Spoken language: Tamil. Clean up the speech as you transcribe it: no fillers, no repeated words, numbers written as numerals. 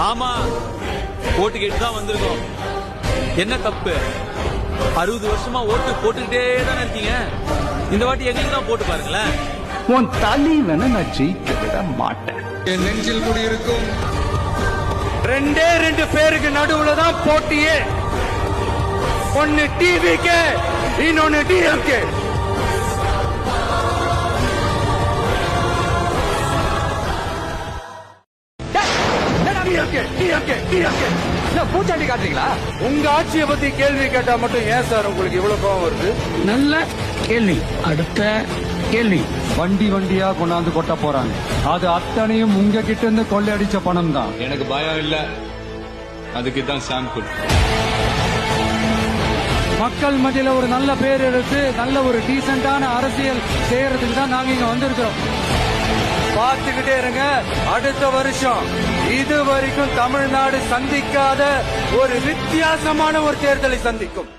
ஆமா, ஓட்டு கேட்டு தான் வந்திருக்கோம். என்ன தப்பு? 60 வருஷமா ஓட்டு போட்டுக்கிட்டே தானே இருக்கீங்க. இந்த வாட்டி எங்களுக்கு தான் போட்டு பாருங்களேன். உன் தலைவனை நான் ஜெயிக்க விட மாட்டேன். என் நெஞ்சில் குடியிருக்கும் 2 பேருக்கு நடுவுல தான் போட்டியே. ஒன்னு டிவிக்கு, இன்னொன்னு டிஎம்கே. பூச்சாண்டி காட்டுறீங்களா? உங்க ஆட்சியை பத்தி கேள்வி கேட்டா மட்டும் ஏன் சார் உங்களுக்கு இவ்வளவு கோவம் வருது? நல்ல கேள்வி. அடுத்த கேள்வி. வண்டி வண்டியா கொண்டாந்து கொட்ட போறாங்க. அது அத்தனையும் உங்க கிட்ட இருந்து கொள்ளையடிச்ச பணம் தான். எனக்கு பயம் இல்ல, அதுக்கு தான் சாம்பிள். மக்கள் மத்தியில ஒரு நல்ல பேர் எடுத்து நல்ல ஒரு டீசென்டான அரசியல் செய்யறதுக்கு தான் நாங்க இங்க வந்திருக்கிறோம். பார்த்துக்கிட்டே இருங்க, அடுத்த வருஷம் இது வரைக்கும் தமிழ்நாடு சந்திக்காத ஒரு வித்தியாசமான ஒரு தேர்தலை சந்திக்கும்.